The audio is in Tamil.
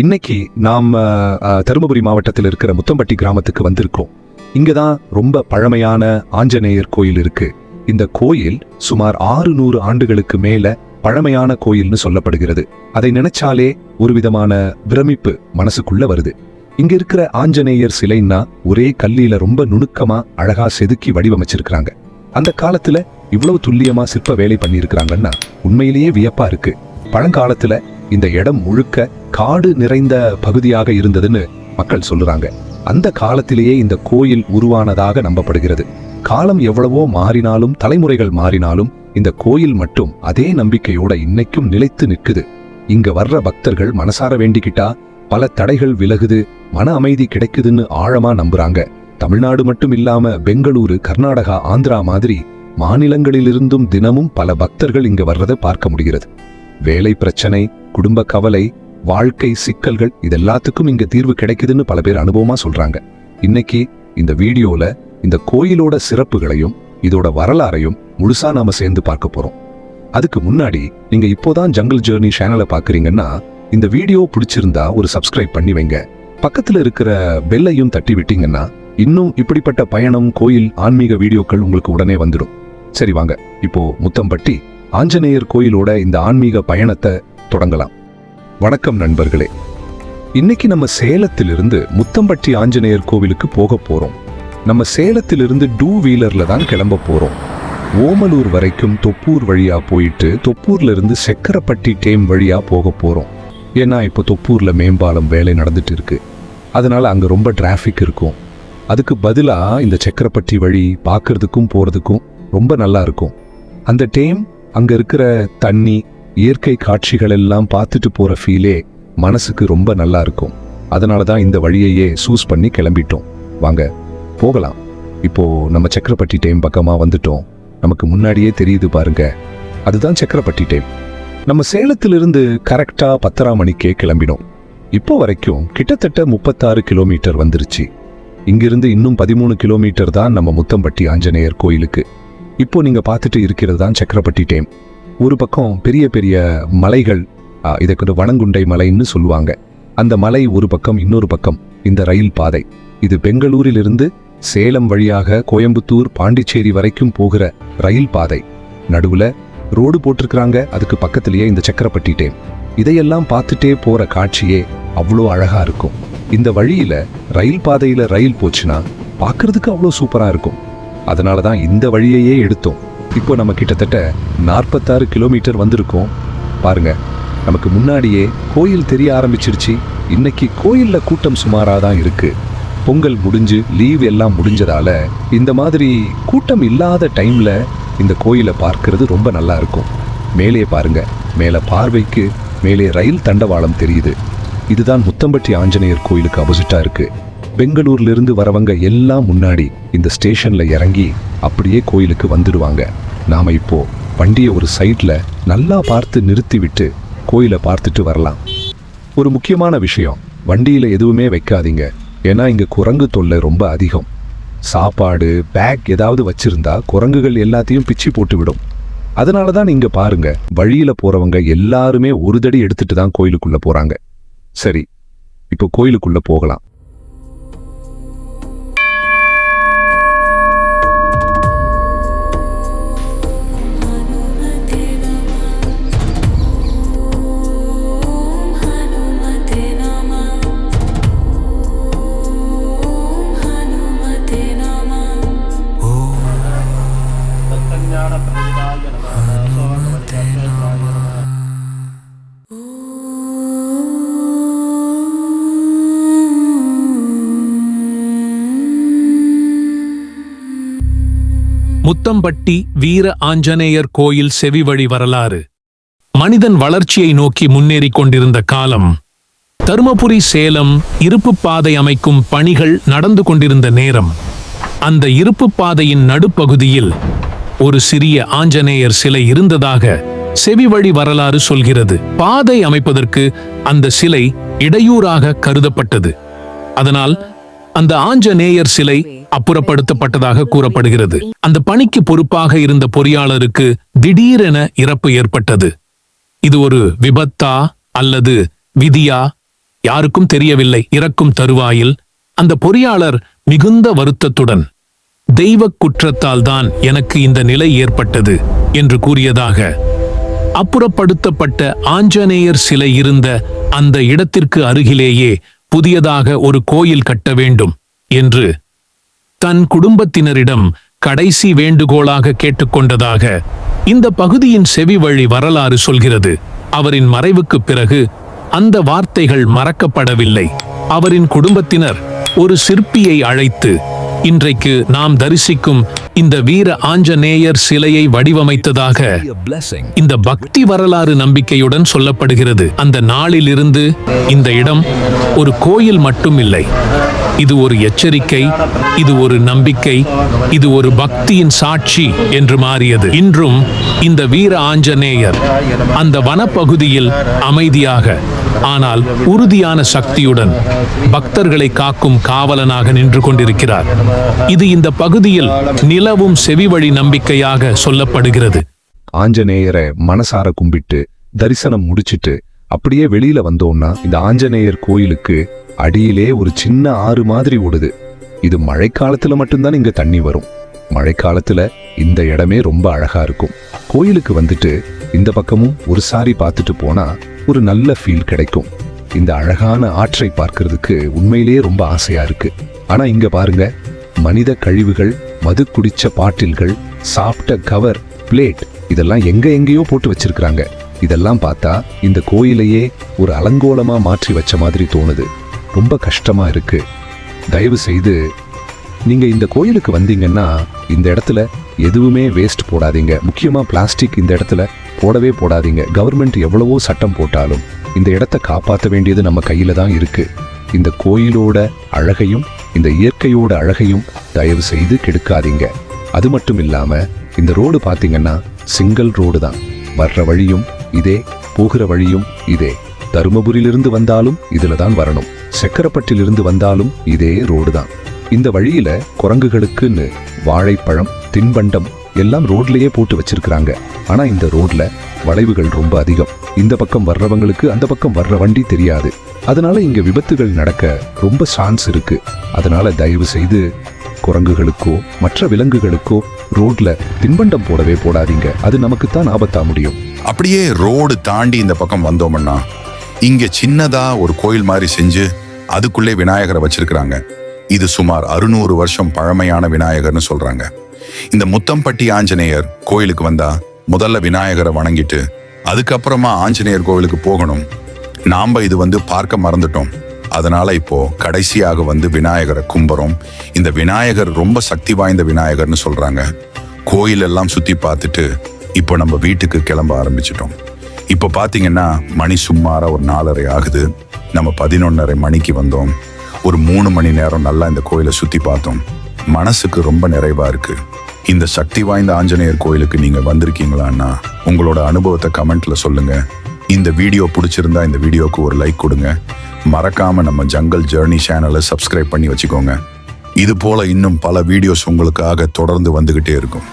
இன்னைக்கு நாம் தருமபுரி மாவட்டத்தில் இருக்கிற முத்தம்பட்டி கிராமத்துக்கு வந்திருக்கோம். இங்கதான் ரொம்ப பழமையான ஆஞ்சநேயர் கோயில் இருக்கு. இந்த கோயில் சுமார் 600 ஆண்டுகளுக்கு மேல பழமையான கோயில்னு சொல்லப்படுகிறது. அதை நினைச்சாலே ஒரு விதமான பிரமிப்பு மனசுக்குள்ள வருது. இங்க இருக்கிற ஆஞ்சநேயர் சிலைன்னா ஒரே கல்லில ரொம்ப நுணுக்கமா அழகா செதுக்கி வடிவமைச்சிருக்கிறாங்க. அந்த காலத்துல இவ்வளவு துல்லியமா சிற்ப வேலை பண்ணியிருக்கிறாங்கன்னா உண்மையிலேயே வியப்பா இருக்கு. பழங்காலத்துல இந்த இடம் முழுக்க காடு நிறைந்த பகுதியாக இருந்ததுன்னு மக்கள் சொல்லுறாங்க. அந்த காலத்திலேயே இந்த கோயில் உருவானதாக நம்பப்படுகிறது. காலம் எவ்வளவோ மாறினாலும் தலைமுறைகள் மாறினாலும் இந்த கோயில் மட்டும் அதே நம்பிக்கையோட இன்னைக்கும் நிலைத்து நிற்குது. இங்க வர்ற பக்தர்கள் மனசார வேண்டிக்கிட்டா பல தடைகள் விலகுது, மன அமைதி கிடைக்குதுன்னு ஆழமா நம்புறாங்க. தமிழ்நாடு மட்டும் இல்லாம பெங்களூரு, கர்நாடகா, ஆந்திரா மாதிரி மாநிலங்களிலிருந்தும் தினமும் பல பக்தர்கள் இங்க வர்றதை பார்க்க முடிகிறது. வேலை பிரச்சனை, குடும்ப கவலை, வாழ்க்கை சிக்கல்கள் இதெல்லாத்துக்கும் இங்க தீர்வு கிடைக்குதுன்னு பல பேர் அனுபவமா சொல்றாங்க. இன்னைக்கு இந்த வீடியோல இந்த கோயிலோட சிறப்புகளையும் இதோட வரலாறையும் முழுசா நாம சேர்ந்து பார்க்க போறோம். அதுக்கு முன்னாடி நீங்க இப்போதான் ஜங்கிள் ஜர்னி சேனலை பாக்குறீங்கன்னா இந்த வீடியோ பிடிச்சிருந்தா ஒரு சப்ஸ்கிரைப் பண்ணி வைங்க. பக்கத்துல இருக்கிற பெல்லையும் தட்டி விட்டீங்கன்னா இன்னும் இப்படிப்பட்ட பயணம், கோயில், ஆன்மீக வீடியோக்கள் உங்களுக்கு உடனே வந்துடும். சரி வாங்க, இப்போ முத்தம்பட்டி ஆஞ்சநேயர் கோயிலோட இந்த ஆன்மீக பயணத்தை தொடங்கலாம். வணக்கம் நண்பர்களே. இன்னைக்கு நம்ம சேலத்திலிருந்து முத்தம்பட்டி ஆஞ்சநேயர் கோவிலுக்கு போக போறோம். நம்ம சேலத்திலிருந்து 2 வீலர்ல தான் கிளம்ப போறோம். ஓமலூர் வரைக்கும் தொப்பூர் வழியா போயிட்டு தொப்பூர்ல இருந்து செக்கரப்பட்டி டேம் வழியா போக போறோம். ஏன்னா இப்போ தொப்பூர்ல மேம்பாலம் வேலை நடந்துட்டு இருக்கு. அதனால அங்க ரொம்ப டிராஃபிக் இருக்கும். அதுக்கு பதிலா இந்த செக்கரப்பட்டி வழி பார்க்கறதுக்கும் போறதுக்கும் ரொம்ப நல்லா இருக்கும். அந்த டேம், அங்க இருக்கிற தண்ணி, இயற்கை காட்சிகள் எல்லாம் பார்த்துட்டு போற ஃபீலே மனசுக்கு ரொம்ப நல்லா இருக்கும். அதனால தான் இந்த வழியையே சூஸ் பண்ணி கிளம்பிட்டோம். வாங்க போகலாம். இப்போ நம்ம செக்கரப்பட்டி டேம் பக்கமா வந்துட்டோம். நமக்கு முன்னாடியே தெரியுது பாருங்க, அதுதான் செக்கரப்பட்டி டேம். நம்ம சேலத்திலிருந்து கரெக்டா 10:30 மணிக்கே கிளம்பினோம். இப்போ வரைக்கும் கிட்டத்தட்ட 36 கிலோமீட்டர் வந்துருச்சு. இங்கிருந்து இன்னும் 13 கிலோமீட்டர் தான் நம்ம முத்தம்பட்டி ஆஞ்சநேயர் கோயிலுக்கு. இப்போ நீங்க பார்த்துட்டு இருக்கிறது தான் செக்கரப்பட்டி டேம். ஒரு பக்கம் பெரிய பெரிய மலைகள், இதை கொஞ்சம் வனங்குண்டை மலைன்னு சொல்லுவாங்க. அந்த மலை ஒரு பக்கம், இன்னொரு பக்கம் இந்த ரயில் பாதை. இது பெங்களூரிலிருந்து சேலம் வழியாக கோயம்புத்தூர், பாண்டிச்சேரி வரைக்கும் போகிற ரயில் பாதை. நடுவுல ரோடு போட்டிருக்கிறாங்க. அதுக்கு பக்கத்திலேயே இந்த செக்கரப்பட்டி டேம். இதையெல்லாம் பார்த்துட்டே போற காட்சியே அவ்வளோ அழகா இருக்கும். இந்த வழியில ரயில் பாதையில ரயில் போச்சுன்னா பார்க்கறதுக்கு அவ்வளோ சூப்பரா இருக்கும். அதனாலதான் இந்த வழியையே எடுத்தோம். இப்போ நம்ம கிட்டத்தட்ட 46 கிலோமீட்டர் வந்திருக்கோம். பாருங்க, நமக்கு முன்னாடியே கோயில் தெரிய ஆரம்பிச்சிருச்சு. இன்னைக்கு கோயில்ல கூட்டம் சுமாராதான் இருக்கு. பொங்கல் முடிஞ்சு லீவ் எல்லாம் முடிஞ்சதால இந்த மாதிரி கூட்டம் இல்லாத டைம்ல இந்த கோயிலை பார்க்கறது ரொம்ப நல்லா இருக்கும். மேலே பாருங்க, மேல பார்வைக்கு மேலே ரயில் தண்டவாளம் தெரியுது. இதுதான் முத்தம்பட்டி ஆஞ்சநேயர் கோயிலுக்கு ஆப்போசிட்டா இருக்கு. பெங்களூர்ல இருந்து வரவங்க எல்லாம் முன்னாடி இந்த ஸ்டேஷன்ல இறங்கி அப்படியே கோயிலுக்கு வந்துடுவாங்க. நாம இப்போ வண்டியை ஒரு சைட்ல நல்லா பார்த்து நிறுத்தி விட்டு கோயிலை பார்த்துட்டு வரலாம். ஒரு முக்கியமான விஷயம், வண்டியில எதுவுமே வைக்காதீங்க. ஏன்னா இங்க குரங்கு தொல்லை ரொம்ப அதிகம். சாப்பாடு, பேக் ஏதாவது வச்சிருந்தா குரங்குகள் எல்லாத்தையும் பிச்சு போட்டு விடும். அதனாலதான் நீங்க பாருங்க, வழியில போறவங்க எல்லாருமே ஒரு தடி எடுத்துட்டு தான் கோயிலுக்குள்ள போறாங்க. சரி, இப்போ கோயிலுக்குள்ள போகலாம். முத்தம்பட்டி வீர ஆஞ்சநேயர் கோயில் செவிவழி வரலாறு. மனிதன் வளர்ச்சியை நோக்கி முன்னேறிக் கொண்டிருந்த காலம். தருமபுரி சேலம் இருப்பு பாதை அமைக்கும் பணிகள் நடந்து கொண்டிருந்த நேரம். அந்த இருப்பு பாதையின் நடுப்பகுதியில் ஒரு சிறிய ஆஞ்சநேயர் சிலை இருந்ததாக செவிவழி வரலாறு சொல்கிறது. பாதை அமைப்பதற்கு அந்த சிலை இடையூறாக கருதப்பட்டது. அதனால் அந்த ஆஞ்சநேயர் சிலை அப்புறப்படுத்தப்பட்டதாக கூறப்படுகிறது. அந்த பணிக்கு பொறுப்பாக இருந்த பொறியாளருக்கு திடீரென இறப்பு ஏற்பட்டது. இது ஒரு விபத்தா அல்லது விதியா யாருக்கும் தெரியவில்லை. இறக்கும் தருவாயில் அந்த பொறியாளர் மிகுந்த வருத்தத்துடன், தெய்வ குற்றத்தால் தான் எனக்கு இந்த நிலை ஏற்பட்டது என்று கூறியதாக, அப்புறப்படுத்தப்பட்ட ஆஞ்சநேயர் சிலை இருந்த அந்த இடத்திற்கு அருகிலேயே புதியதாக ஒரு கோயில் கட்ட வேண்டும் என்று தன் குடும்பத்தினரிடம் கடைசி வேண்டுகோளாக கேட்டுக்கொண்டதாக இந்த பகுதியின் செவி வழி வரலாறு சொல்கிறது. அவரின் மறைவுக்குப் பிறகு அந்த வார்த்தைகள் மறக்கப்படவில்லை. அவரின் குடும்பத்தினர் ஒரு சிற்பியை அழைத்து இன்றைக்கு நாம் தரிசிக்கும் இந்த வீர ஆஞ்சநேயர் சிலையை வடிவமைத்ததாக இந்த பக்தி வரலாறு நம்பிக்கையுடன் சொல்லப்படுகிறது. அந்த நாளிலிருந்து இந்த இடம் ஒரு கோயில் மட்டும் இல்லை, இது ஒரு எச்சரிக்கை, இது ஒரு நம்பிக்கை, இது ஒரு பக்தியின் சாட்சி என்று மாறியது. இன்றும் இந்த வீர ஆஞ்சநேயர் அந்த வனப்பகுதியில் அமைதியாக ஆனால் உறுதியான சக்தியுடன் பக்தர்களை காக்கும் காவலனாக நின்று கொண்டிருக்கிறார். இது இந்த பகுதியில் நிலவும் செவிவழி நம்பிக்கையாக சொல்லப்படுகிறது. ஆஞ்சநேயரை மனசார கும்பிட்டு தரிசனம் முடிச்சிட்டு அப்படியே வெளியில வந்தோம்னா இந்த ஆஞ்சநேயர் கோயிலுக்கு அடியிலே ஒரு சின்ன ஆறு மாதிரி ஓடுது. இது மழைக்காலத்துல மட்டும்தான் இங்க தண்ணி வரும். மழைக்காலத்துல இந்த இடமே ரொம்ப அழகா இருக்கும். கோயிலுக்கு வந்துட்டு இந்த பக்கமும் ஒரு சாரி பார்த்துட்டு போனா ஒரு நல்ல ஃபீல் கிடைக்கும். இந்த அழகான ஆற்றை பார்க்கிறதுக்கு உண்மையிலேயே ரொம்ப ஆசையா இருக்கு. ஆனா இங்க பாருங்க, மனித கழிவுகள், மது குடிச்ச பாட்டில்கள், சாப்பிட்ட கவர், பிளேட் இதெல்லாம் எங்கேயோ போட்டு வச்சிருக்காங்க. இதெல்லாம் பார்த்தா இந்த கோயிலையே ஒரு அலங்கோலமா மாற்றி வச்ச மாதிரி தோணுது. ரொம்ப கஷ்டமா இருக்கு. தயவு செய்து நீங்க இந்த கோயிலுக்கு வந்தீங்கன்னா இந்த இடத்துல எதுவுமே வேஸ்ட் போடாதீங்க. முக்கியமா பிளாஸ்டிக் இந்த இடத்துல போடவே போடாதீங்க. கவர்மெண்ட் எவ்வளவோ சட்டம் போட்டாலும் இந்த இடத்தை காப்பாற்ற வேண்டியது நம்ம கையில தான் இருக்கு. இந்த கோயிலோட அழகையும் இந்த இயற்கையோட அழகையும் தயவு செய்து கெடுக்காதீங்க. அது மட்டும் இல்லாம இந்த ரோடு பாத்தீங்கன்னா சிங்கிள் ரோடு தான். வர்ற வழியும் இதே, போகிற வழியும் இதே. தருமபுரியிலிருந்து வந்தாலும் இதுல தான் வரணும். செக்கரப்பட்டிலிருந்து வந்தாலும் இதே ரோடு தான். இந்த வழியில குரங்குகளுக்குன்னு வாழைப்பழம், தின்பண்டம் எல்லாம் ரோட்லயே போட்டு வச்சிருக்கிறாங்க. ஆனா இந்த ரோட்ல வளைவுகள் ரொம்ப அதிகம். இந்த பக்கம் வர்றவங்களுக்கு அந்த பக்கம் வர்ற வண்டி தெரியாது. அதனால இங்க விபத்துகள் நடக்க ரொம்ப சான்ஸ் இருக்கு. அதனால தயவு செய்து குரங்குகளுக்கோ மற்ற விலங்குகளுக்கோ ரோட்ல தின்பண்டம் போடவே போடாதீங்க. அது நமக்குத்தான் ஆபத்தா முடியும். அப்படியே ரோடு தாண்டி இந்த பக்கம் வந்தோம்னா இங்க சின்னதா ஒரு கோயில் மாதிரி செஞ்சு அதுக்குள்ளே விநாயகரை வச்சிருக்கிறாங்க. இது சுமார் 600 வருஷம் பழமையான விநாயகர்னு சொல்றாங்க. இந்த முத்தம்பட்டி ஆஞ்சநேயர் கோயிலுக்கு வந்தா முதல்ல விநாயகரை வணங்கிட்டு அதுக்கப்புறமா ஆஞ்சநேயர் கோவிலுக்கு போகணும். நாம இது பார்க்க மறந்துட்டோம். அதனால இப்போ கடைசியாக விநாயகரை கும்புறோம். இந்த விநாயகர் ரொம்ப சக்தி வாய்ந்த விநாயகர்னு சொல்றாங்க. கோயில் எல்லாம் சுத்தி பார்த்துட்டு இப்போ நம்ம வீட்டுக்கு கிளம்ப ஆரம்பிச்சிட்டோம். இப்போ பாத்தீங்கன்னா மணி சுமாரா ஒரு 4:30 ஆகுது. நம்ம 11:30 மணிக்கு வந்தோம். ஒரு 3 மணி நேரம் நல்லா இந்த கோயிலை சுத்தி பார்த்தோம். மனசுக்கு ரொம்ப நிறைவா இருக்கு. இந்த சக்தி வாய்ந்த ஆஞ்சநேயர் கோயிலுக்கு நீங்க வந்திருக்கீங்களான்னா உங்களோட அனுபவத்தை கமெண்ட்ல சொல்லுங்க. இந்த வீடியோ பிடிச்சிருந்தா இந்த வீடியோக்கு ஒரு லைக் கொடுங்க. மறக்காம நம்ம ஜங்கல் ஜர்னி சேனலை சப்ஸ்கிரைப் பண்ணி வச்சுக்கோங்க. இது போல இன்னும் பல வீடியோஸ் உங்களுக்காக தொடர்ந்து வந்துகிட்டே இருக்கும்.